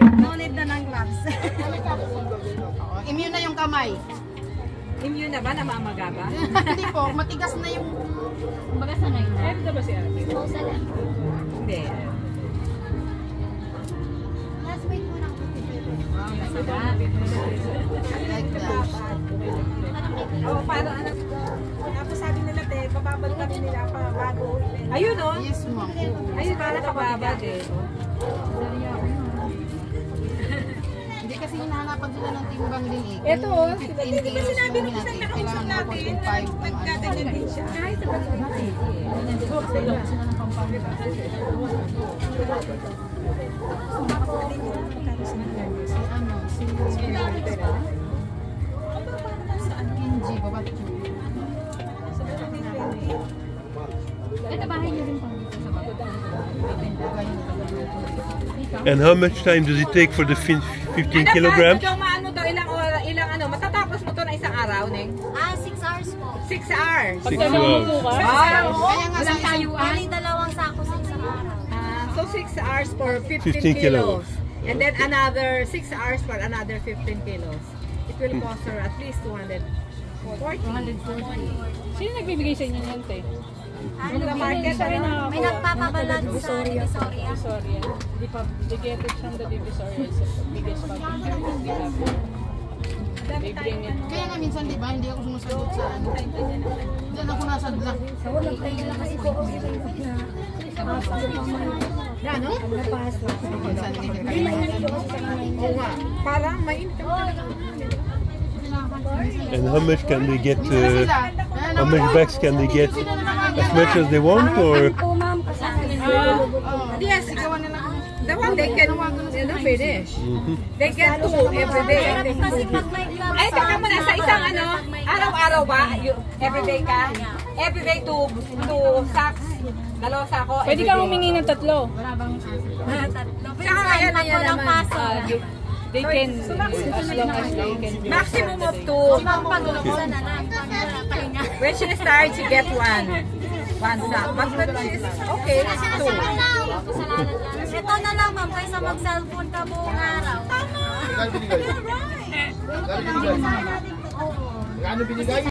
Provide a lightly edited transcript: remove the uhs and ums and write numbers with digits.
No need na ng gloves. Immune na yung kamay. Immune na ba? Namamaga ba? Hindi po, matigas na yung... Baga sanay na. Meron na ba si ate? Hindi. Last week mo lang. Like that. Oh, paano ano? Tapos sabi nila, te, bababal kami nila pa bago. Ayun o. Yes, ma'am. Ayun, para kababad eh. Hindi kasi hinahanapan sila ng timbang din eh. Ito o. 15 Di ba kilos sinabi yung nung isang natin. nakausap Kailangan na natin, 45 nagkaganyan din siya. Kahit sa pagkakas. Kinji, babat yun. Ito bahay niyo rin pang dito sa baba. And how much time does it take for the 15 kilograms? Ano daw, ilang ano, matatapos mo to na isang araw, Neng? 6 hours po. 6 hours. 6 hours. Kaya nga sa Bali, dalawang sako sa isang araw. So 6 hours for 15 15 kilos. kilos. And then another 6 hours for another 15 kilos. It will cost her at least 240. Sino nagbibigay sa inyo yan, te? From the market, May nagpapabalad sa Divisoria. Divisoria. They get it from the Divisoria. It's the biggest public health we have. They bring it. Kaya nga minsan, di ba, hindi ako sumusagot sa ano. Diyan ako nasadla. ano? Minsan, hindi ka Parang mainit. And how much can they get? How much bags can they get? As much as they want, or? Yes, the one they can finish. They get 2 every day. Kasi pag may gloves Ay, teka muna sa isang ano, araw-araw ba? Everyday ka? Everyday 2 sacks? 2 sako? Pwede kang humingi ng 3. tatlo. Tsaka Minsan, yan pag walang naman. pasok. They can, as long as they can. Maximum of 2. Pag-umpisa na lang. Pag wala pahinga. When she starts, you get 1 sack. But when she's okay, it's 2. Ito na lang, ma'am. Kaysa mag-cellphone ka buong araw. Tama! Gano'n binigay?